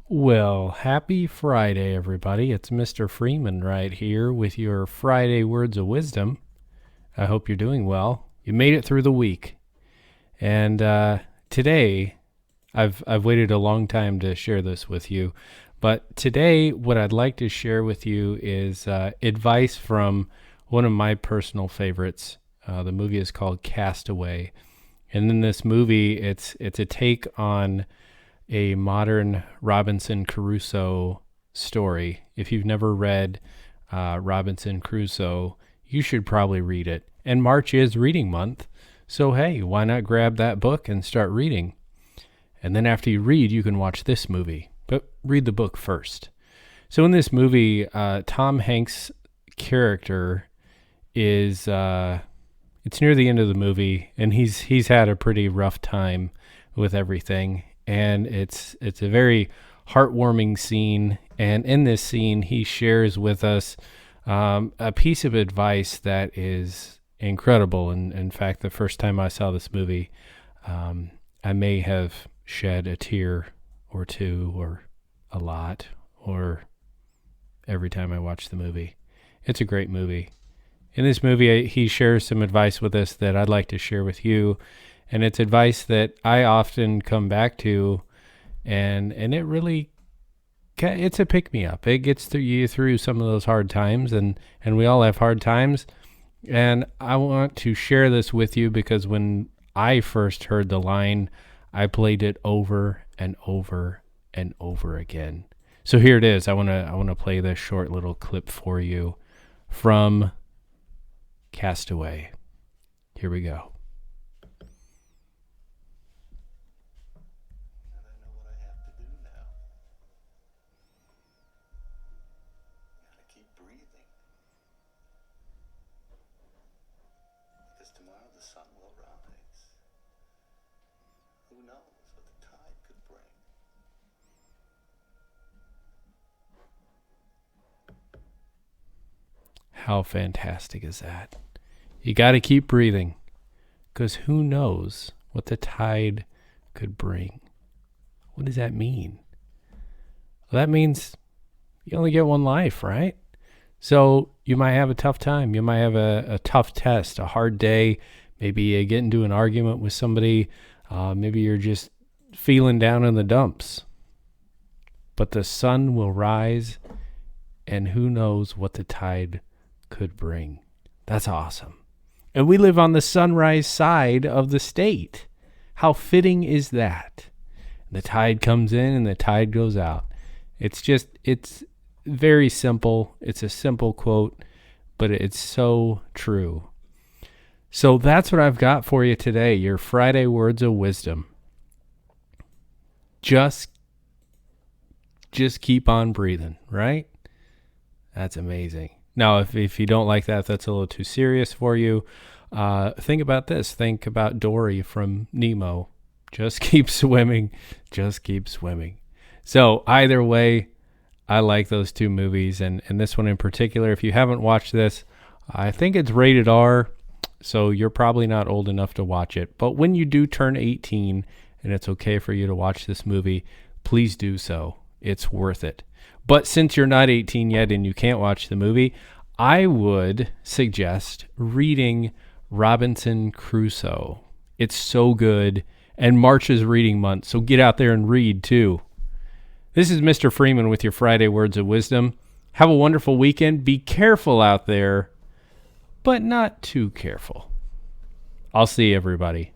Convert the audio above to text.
Well, happy Friday, everybody. It's Mr. Freeman right here with your Friday Words of Wisdom. I hope you're doing well. You made it through the week. And today, I've waited a long time to share this with you. But today, what I'd like to share with you is advice from one of my personal favorites. The movie is called Castaway. And in this movie, it's a take on a modern Robinson Crusoe story. If you've never read Robinson Crusoe, you should probably read it. And March is reading month, so hey, why not grab that book and start reading? And then after you read, you can watch this movie. But read the book first. So in this movie, Tom Hanks' character is it's near the end of the movie, and he's had a pretty rough time with everything. And it's a very heartwarming scene. And in this scene, he shares with us a piece of advice that is incredible. And in fact, the first time I saw this movie, I may have shed a tear or two, or a lot, or every time I watch the movie. It's a great movie. In this movie, he shares some advice with us that I'd like to share with you. And it's advice that I often come back to, and it really, it's a pick-me-up. It gets you through some of those hard times, and we all have hard times. And I want to share this with you because when I first heard the line, I played it over and over and over again. So here it is. I want to play this short little clip for you from Castaway. Here we go. Tomorrow the sun will rise. Who knows what the tide could bring? How fantastic is that? You got to keep breathing, because who knows what the tide could bring? What does that mean? Well, that means you only get one life, right? So you might have a tough time. You might have a tough test, a hard day. Maybe you get into an argument with somebody. Maybe you're just feeling down in the dumps. But the sun will rise, and who knows what the tide could bring. That's awesome. And we live on the sunrise side of the state. How fitting is that? The tide comes in and the tide goes out. It's very simple. It's a simple quote, but it's so true. So that's what I've got for you today, your Friday Words of Wisdom. Just keep on breathing, right? That's amazing. Now, if you don't like that, that's a little too serious for you. Think about this. Think about Dory from Nemo. Just keep swimming. Just keep swimming. So either way, I like those two movies, and this one in particular. If you haven't watched this, I think it's rated R, so you're probably not old enough to watch it. But when you do turn 18 and it's okay for you to watch this movie, please do so. It's worth it. But since you're not 18 yet and you can't watch the movie, I would suggest reading Robinson Crusoe. It's so good, and March is reading month, so get out there and read too. This is Mr. Freeman with your Friday Words of Wisdom. Have a wonderful weekend. Be careful out there, but not too careful. I'll see everybody.